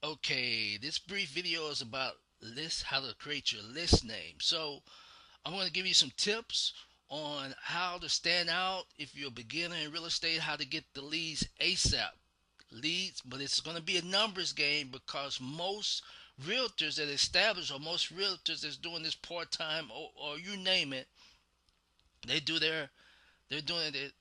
Okay, this brief video is about how to create your list name. So I'm going to give you some tips on how to stand out if you're a beginner in real estate, how to get the leads ASAP. Leads, but it's going to be a numbers game because most realtors that establish or most realtors that's doing this part time or you name it, they do they're doing it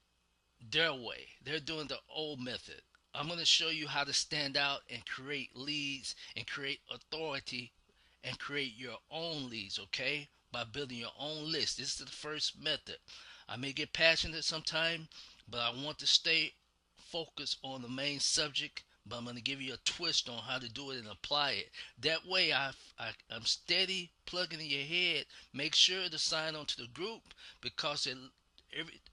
their way. They're doing the old method. I'm going to show you how to stand out and create leads and create authority and create your own leads, okay? By building your own list. This is the first method. I may get passionate sometime, but I want to stay focused on the main subject. But I'm going to give you a twist on how to do it and apply it. That way, I'm steady plugging in your head. Make sure to sign on to the group because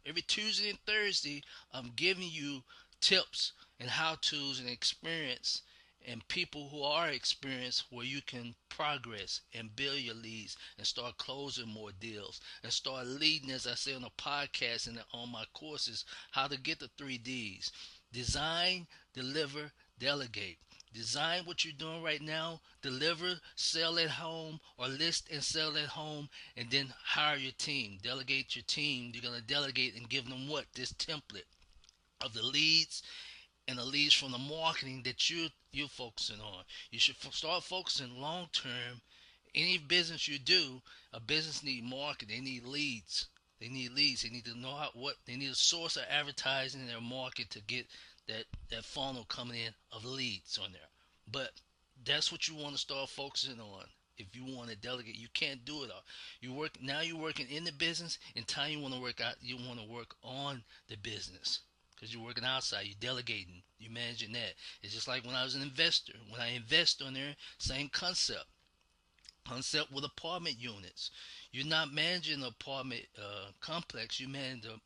every Tuesday and Thursday, I'm giving you tips and how tos and experience and people who are experienced where you can progress and build your leads and start closing more deals and start leading, as I say on the podcast and on my courses, how to get the 3 Ds: design, deliver, delegate. Design what you're doing right now, deliver, sell at home, or list and sell at home, and then hire your team. Delegate your team. You're going to delegate and give them what? This template of the leads and the leads from the marketing that you're focusing on. You should start focusing long term. Any business you do, a business need market. They need leads. They need leads. They need to know what they need a source of advertising in their market to get that funnel coming in of leads on there. But that's what you want to start focusing on. If you want to delegate, you can't do it all. You work now. You're working in the business. In time, you want to work out. You want to work on the business because you're working outside. You're delegating. You're managing that. It's just like when I was an investor. When I invest on there, same concept. Concept with apartment units. You're not managing an apartment complex. You manage the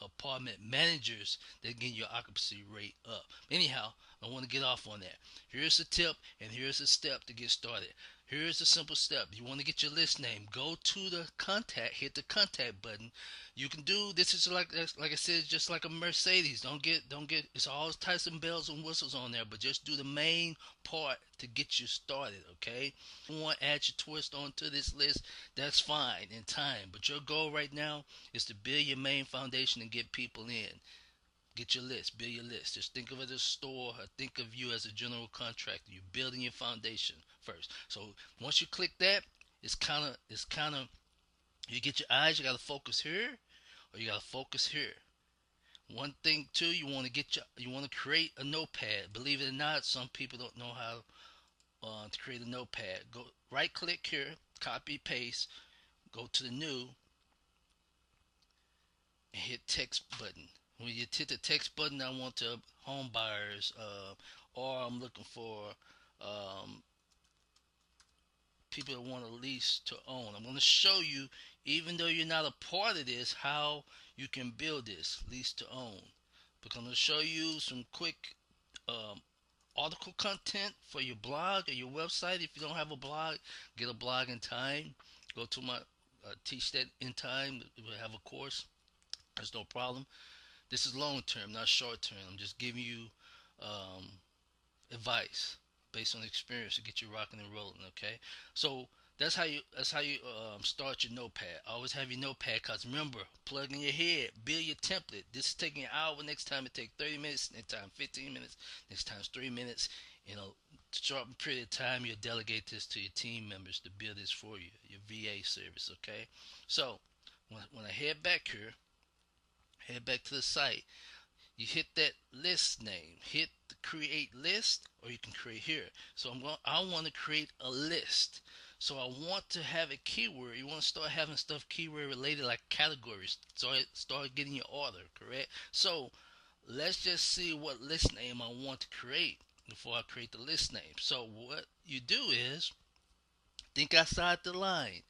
apartment managers that get your occupancy rate up. Anyhow, I want to get off on that. Here's a tip and here's a step to get started. Here's a simple step. You want to get your list name. Go to the contact, hit the contact button. You can do this is like I said, just like a Mercedes. Don't get it's all types of bells and whistles on there, but just do the main part to get you started, okay? If you want to add your twist onto this list, that's fine in time. But your goal right now is to build your main foundation and get people in. Get your list, build your list. Just think of it as a store, or think of you as a general contractor. You're building your foundation first. So once you click that, it's kinda you get your eyes, you gotta focus here or you gotta focus here. One thing too, you want to create a notepad. Believe it or not, some people don't know how to create a notepad. Go right click here, copy paste, go to the new and hit text button. When you hit the text button, I want to home buyers, or I'm looking for um, people that want to lease to own. I'm going to show you, even though you're not a part of this, how you can build this lease to own. Because I'm going to show you some quick um, article content for your blog or your website. If you don't have a blog, get a blog in time. Go to my teach that in time. We'll have a course. There's no problem. This is long term, not short term. I'm just giving you um, advice based on experience to get you rocking and rolling. Okay, so that's how you start your notepad. Always have your notepad, cause remember, plug in your head, build your template. This is taking an hour. Next time it take 30 minutes. Next time 15 minutes. Next time it's 3 minutes. You know, short period of time, you'll delegate this to your team members to build this for you, your VA service. Okay, so when I head back to the site. You hit that list name, hit the create list, or you can create here. So I want to create a list. So I want to have a keyword. You want to start having stuff keyword related like categories. So I start getting your order, correct? So let's just see what list name I want to create before I create the list name. So what you do is think outside the line.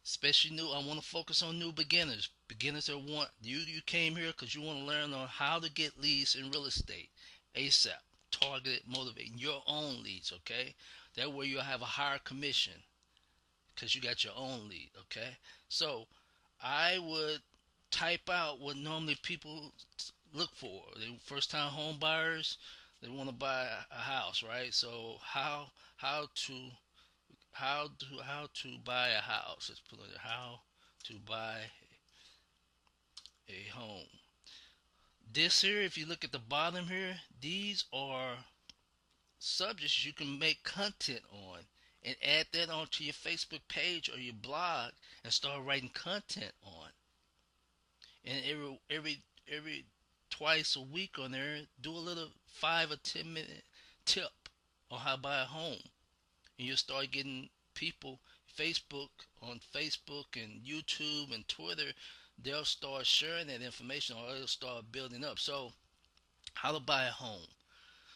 Especially new, I want to focus on new beginners. Beginners that want you came here because you want to learn on how to get leads in real estate ASAP. Targeted, motivating your own leads. Okay, that way you'll have a higher commission because you got your own lead. Okay, so I would type out what normally people look for. They first time home buyers. They want to buy a house, right? So how to how to buy a house? Let's put it how to buy a home. This here, if you look at the bottom here, these are subjects you can make content on and add that onto your Facebook page or your blog and start writing content on. And every twice a week on there, do a little 5 or 10 minute tip on how to buy a home, and you'll start getting people Facebook on Facebook and YouTube and Twitter. They'll start sharing that information, or it'll start building up. So, how to buy a home.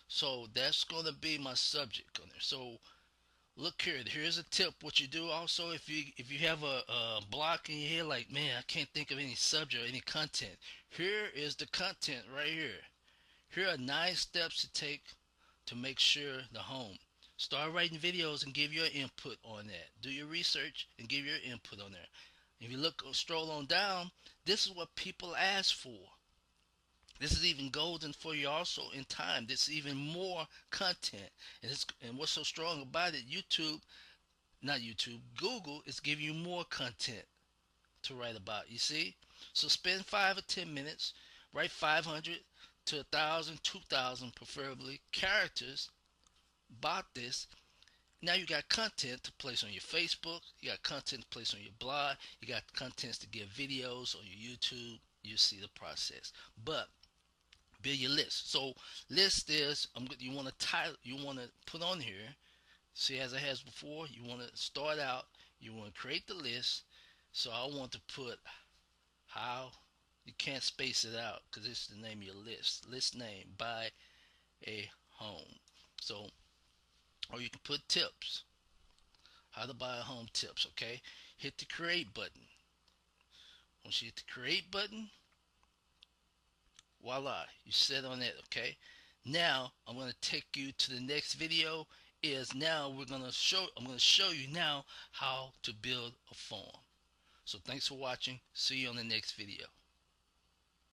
So that's going to be my subject on there. So look here. Here's a tip. What you do also, if you have a block in your head, like, man, I can't think of any subject or any content. Here is the content right here. Here are 9 steps to take to make sure the home. Start writing videos and give your input on that. Do your research and give your input on there. If you look, stroll on down, this is what people ask for. This is even golden for you also in time. This is even more content. And what's so strong about it, Google is giving you more content to write about. You see? So spend 5 or 10 minutes, write 500 to 1,000, 2,000 preferably characters about this. Now you got content to place on your Facebook, you got content to place on your blog, you got contents to give videos on your YouTube. You see the process. But build your list. So list is you want to title, you want to put on here. See, as I has before, you want to start out. You want to create the list. So I want to put how. You can't space it out because it's the name of your list. List name, buy a home. So, or you can put tips. How to buy a home tips. Okay. Hit the create button. Once you hit the create button, voila, you set on it. Okay, now I'm going to take you to the next video. Is now I'm going to show you now how to build a form. So thanks for watching. See you on the next video.